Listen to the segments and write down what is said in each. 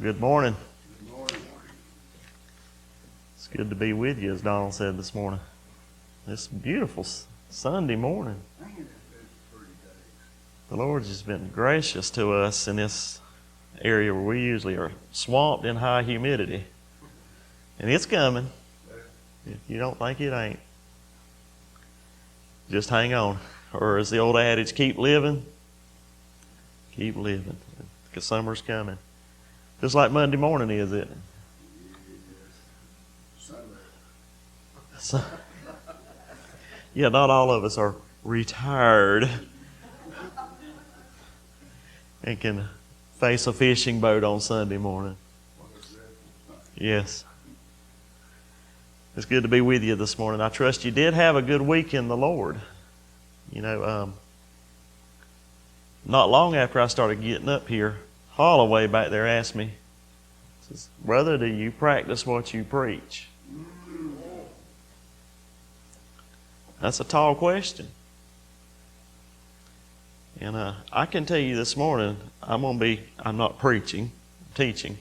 Good morning. Good morning. It's good to be with you, as Donald said this morning. This beautiful Sunday morning. The Lord's just been gracious to us in this area where we usually are swamped in high humidity. And it's coming. If you don't think it ain't, just hang on. Or as the old adage, keep living. Keep living. Because summer's coming. Just like Monday morning is, isn't it? So, yeah, not all of us are retired and can face a fishing boat on Sunday morning. Yes. It's good to be with you this morning. I trust you did have a good week in the Lord. You know, not long after I started getting up here, Holloway back there asked me, says, "Brother, do you practice what you preach?" That's a tall question. And I can tell you this morning, I'm not preaching, I'm teaching,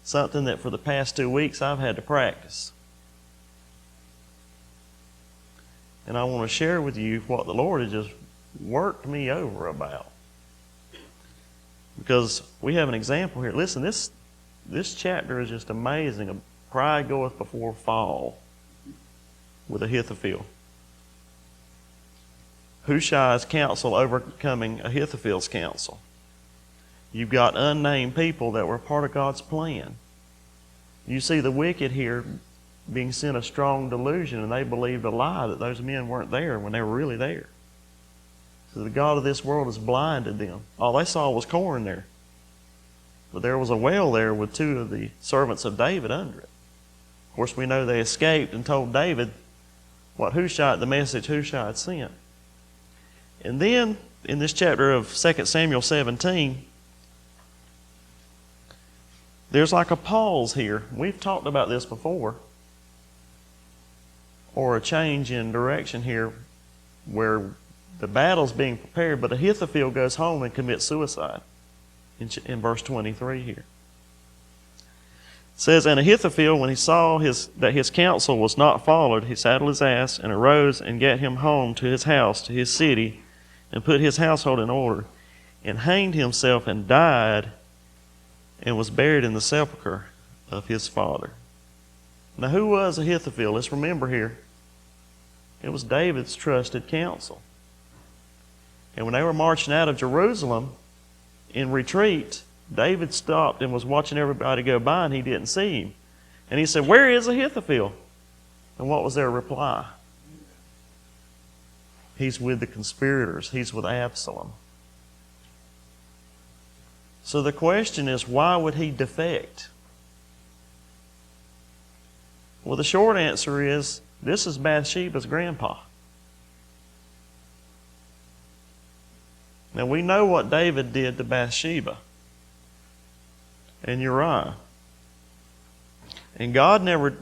something that for the past 2 weeks I've had to practice. And I want to share with you what the Lord has just worked me over about. Because we have an example here. Listen, this chapter is just amazing. Pride goeth before fall with Ahithophel. Hushai's counsel overcoming Ahithophel's counsel. You've got unnamed people that were part of God's plan. You see the wicked here being sent a strong delusion, and they believed a lie that those men weren't there when they were really there. So the God of this world has blinded them. All they saw was corn there. But there was a well there with 2 of the servants of David under it. Of course, we know they escaped and told David the message Hushai had sent. And then, in this chapter of 2 Samuel 17, there's like a pause here. We've talked about this before. Or a change in direction here where the battle's being prepared, but Ahithophel goes home and commits suicide in verse 23 here. It says, "And Ahithophel, when he saw that his counsel was not followed, he saddled his ass and arose and gat him home to his house, to his city, and put his household in order, and hanged himself and died, and was buried in the sepulchre of his father." Now, who was Ahithophel? Let's remember here. It was David's trusted counsel. And when they were marching out of Jerusalem in retreat, David stopped and was watching everybody go by, and he didn't see him. And he said, "Where is Ahithophel?" And what was their reply? "He's with the conspirators. He's with Absalom." So the question is, why would he defect? Well, the short answer is, this is Bathsheba's grandpa. Now, we know what David did to Bathsheba and Uriah. And God never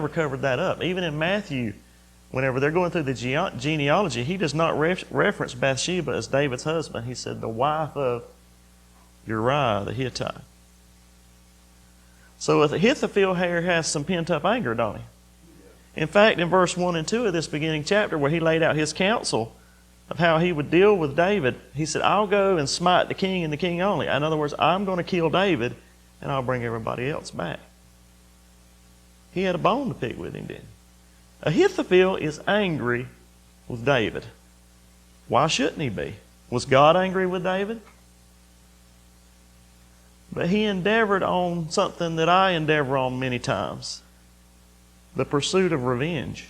covered that up. Even in Matthew, whenever they're going through the genealogy, he does not reference Bathsheba as David's husband. He said the wife of Uriah the Hittite. So Ahithophel here has some pent-up anger, don't he? In fact, in verse 1 and 2 of this beginning chapter, where he laid out his counsel of how he would deal with David, he said, "I'll go and smite the king and the king only." In other words, I'm going to kill David, and I'll bring everybody else back. He had a bone to pick with him, didn't he? Ahithophel is angry with David. Why shouldn't he be? Was God angry with David? But he endeavored on something that I endeavor on many times. The pursuit of revenge.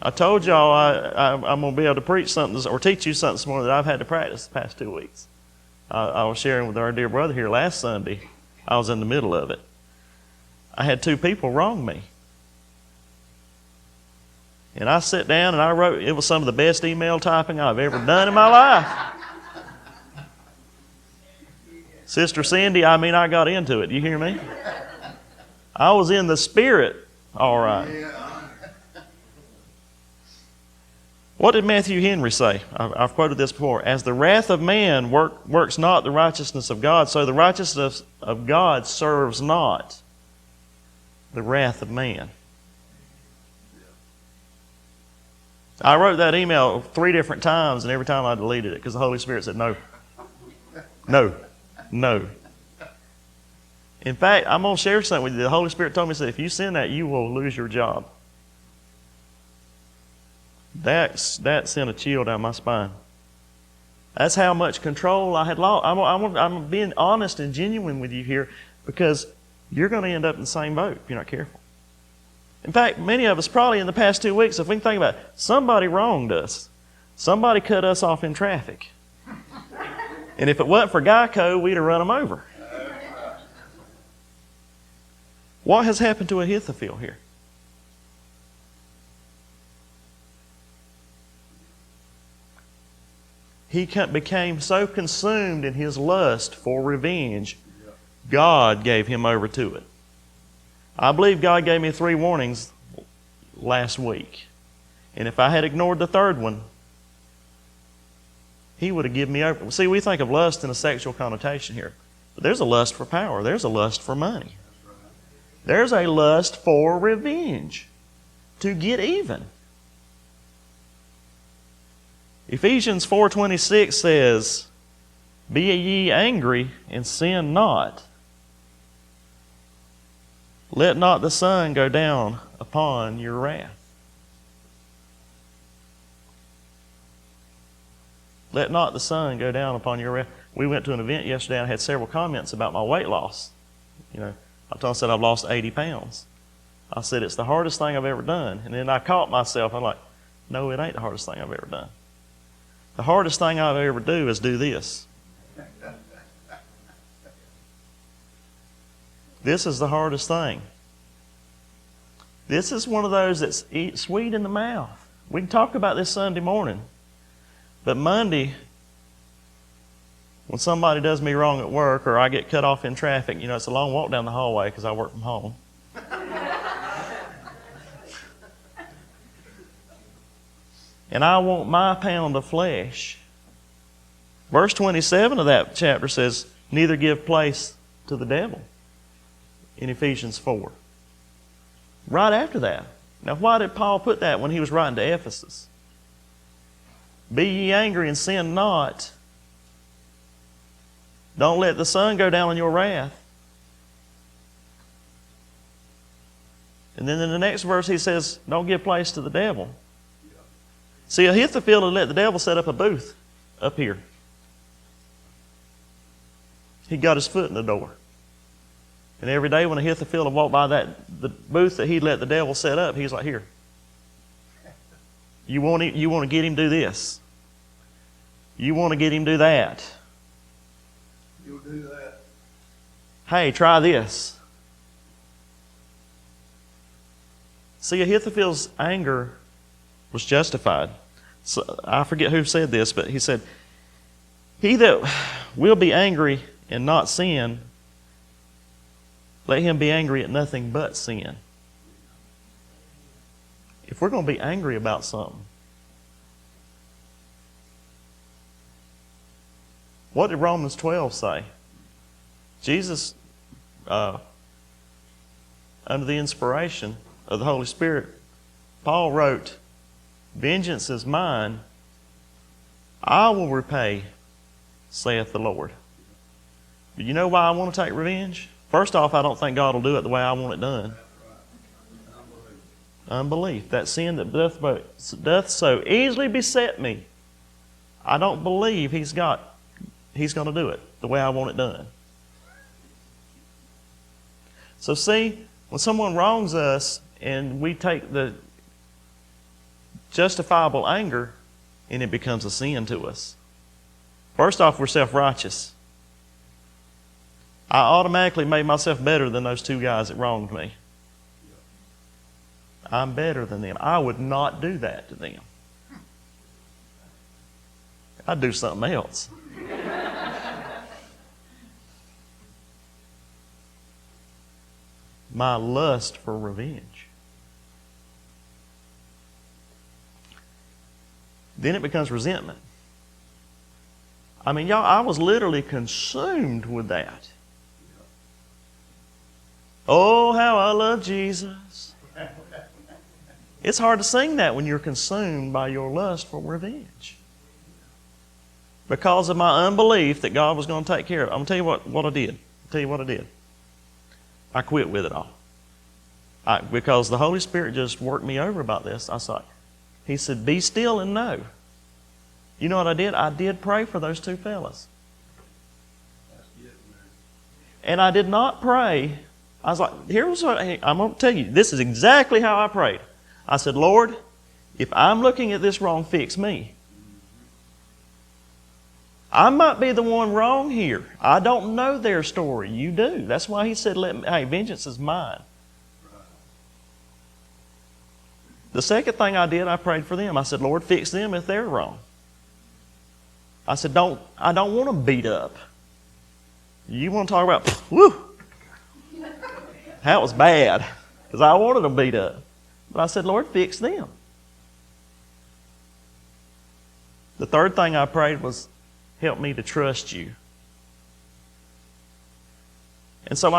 I told y'all I'm going to be able to preach something or teach you something this morning that I've had to practice the past 2 weeks. I was sharing with our dear brother here last Sunday. I was in the middle of it. I had 2 people wrong me. And I sat down and I wrote, it was some of the best email typing I've ever done in my life. Sister Cindy, I got into it. You hear me? I was in the spirit, all right. What did Matthew Henry say? I've quoted this before. As the wrath of man works not the righteousness of God, so the righteousness of God serves not the wrath of man. I wrote that email 3 different times, and every time I deleted it because the Holy Spirit said no. No. No. In fact, I'm going to share something with you. The Holy Spirit told me, said, if you send that, you will lose your job. That sent a chill down my spine. That's how much control I had lost. I'm being honest and genuine with you here because you're going to end up in the same boat if you're not careful. In fact, many of us probably in the past 2 weeks, if we can think about it, somebody wronged us. Somebody cut us off in traffic. And if it wasn't for Geico, we'd have run them over. What has happened to Ahithophel here? He became so consumed in his lust for revenge, God gave him over to it. I believe God gave me 3 warnings last week. And if I had ignored the 3rd one, He would have given me over. See, we think of lust in a sexual connotation here. But there's a lust for power. There's a lust for money. There's a lust for revenge, to get even. Ephesians 4:26 says, "Be ye angry and sin not. Let not the sun go down upon your wrath." Let not the sun go down upon your wrath. We went to an event yesterday and I had several comments about my weight loss. I said I've lost 80 pounds. I said it's the hardest thing I've ever done. And then I caught myself. I'm like, no, it ain't the hardest thing I've ever done. The hardest thing I'll ever do is do this. This is the hardest thing. This is one of those that's sweet in the mouth. We can talk about this Sunday morning. But Monday, when somebody does me wrong at work or I get cut off in traffic, it's a long walk down the hallway because I work from home. And I want my pound of flesh. Verse 27 of that chapter says, neither give place to the devil in Ephesians 4. Right after that. Now, why did Paul put that when he was writing to Ephesus? Be ye angry and sin not. Don't let the sun go down on your wrath. And then in the next verse he says, don't give place to the devil. See, Ahithophel had let the devil set up a booth up here. He got his foot in the door. And every day when Ahithophel would walk by the booth that he'd let the devil set up, he's like, here. You want to get him to do this. You want to get him to do that. You'll do that. Hey, try this. See, Ahithophel's anger was justified. So, I forget who said this, but he said, he that will be angry and not sin, let him be angry at nothing but sin. If we're going to be angry about something, what did Romans 12 say? Jesus, under the inspiration of the Holy Spirit, Paul wrote, vengeance is mine, I will repay, saith the Lord. Do you know why I want to take revenge? First off, I don't think God will do it the way I want it done. Unbelief. That sin that doth so easily beset me. I don't believe He's going to do it the way I want it done. So see, when someone wrongs us and we take the justifiable anger and it becomes a sin to us. First off, we're self-righteous. I automatically made myself better than those 2 guys that wronged me. I'm better than them. I would not do that to them. I'd do something else. My lust for revenge. Then it becomes resentment. I mean, y'all, I was literally consumed with that. Oh, how I love Jesus. It's hard to sing that when you're consumed by your lust for revenge. Because of my unbelief that God was going to take care of it. I'm going to tell you what I did. I'll tell you what I did. I quit with it all. Because the Holy Spirit just worked me over about this. I said, He said, be still and know. You know what I did? I did pray for those two fellas. And I did not pray. I was like, here's what I'm going to tell you. This is exactly how I prayed. I said, Lord, if I'm looking at this wrong, fix me. I might be the one wrong here. I don't know their story. You do. That's why He said, hey, vengeance is mine. The second thing I did, I prayed for them. I said, Lord, fix them if they're wrong. I said, I don't want them beat up. You want to talk about, whew, that was bad, because I wanted them beat up. But I said, Lord, fix them. The third thing I prayed was, help me to trust you. And so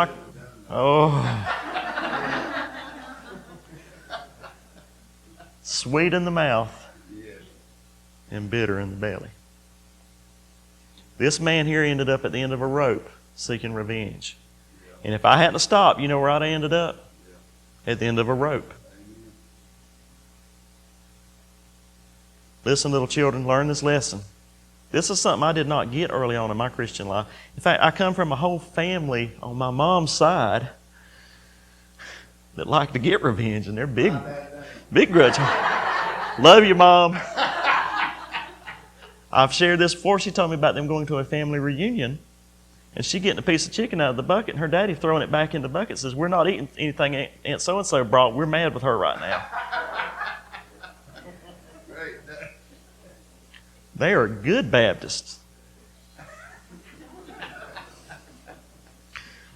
sweet in the mouth and bitter in the belly. This man here ended up at the end of a rope seeking revenge. And if I hadn't stopped, you know where I'd have ended up? At the end of a rope. Listen, little children, learn this lesson. This is something I did not get early on in my Christian life. In fact, I come from a whole family on my mom's side that like to get revenge, and they're big grudge. Love you, Mom. I've shared this before. She told me about them going to a family reunion, and she getting a piece of chicken out of the bucket, and her daddy throwing it back in the bucket. Says, we're not eating anything Aunt so-and-so brought. We're mad with her right now. They are good Baptists.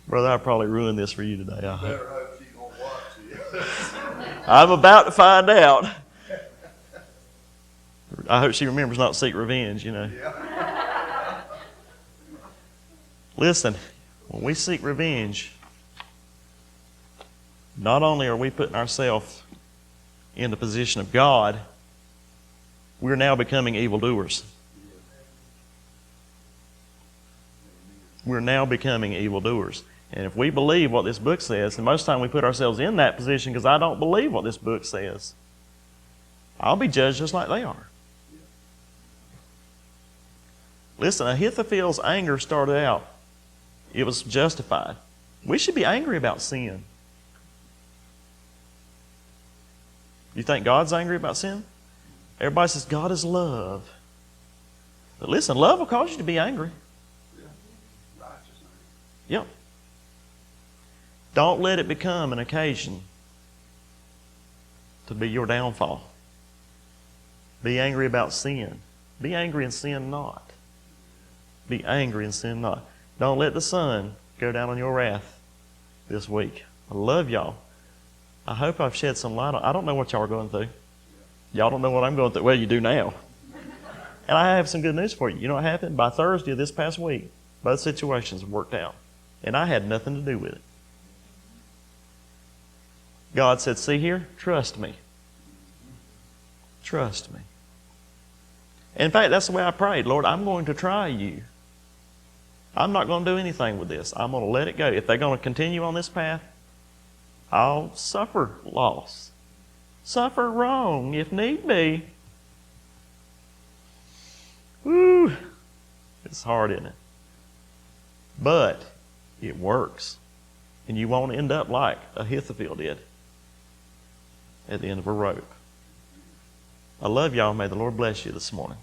Brother, I probably ruined this for you today. I hope. Better hope she won't watch it. I'm about to find out. I hope she remembers not to seek revenge, you know. Yeah. Listen, when we seek revenge, not only are we putting ourselves in the position of God, we're now becoming evildoers. We're now becoming evildoers. And if we believe what this book says, and most of the time we put ourselves in that position because I don't believe what this book says, I'll be judged just like they are. Listen, Ahithophel's anger started out. It was justified. We should be angry about sin. You think God's angry about sin? Everybody says God is love. But listen, love will cause you to be angry. Yep. Don't let it become an occasion to be your downfall. Be angry about sin. Be angry and sin not. Be angry and sin not. Don't let the sun go down on your wrath this week. I love y'all. I hope I've shed some light on. I don't know what y'all are going through. Y'all don't know what I'm going through. Well, you do now. And I have some good news for you. You know what happened? By Thursday of this past week, both situations worked out. And I had nothing to do with it. God said, see here, trust me. Trust me. In fact, that's the way I prayed. Lord, I'm going to try you. I'm not going to do anything with this. I'm going to let it go. If they're going to continue on this path, I'll suffer loss. Suffer wrong if need be. Woo! It's hard, isn't it? But it works. And you won't end up like Ahithophel did at the end of a rope. I love y'all. May the Lord bless you this morning.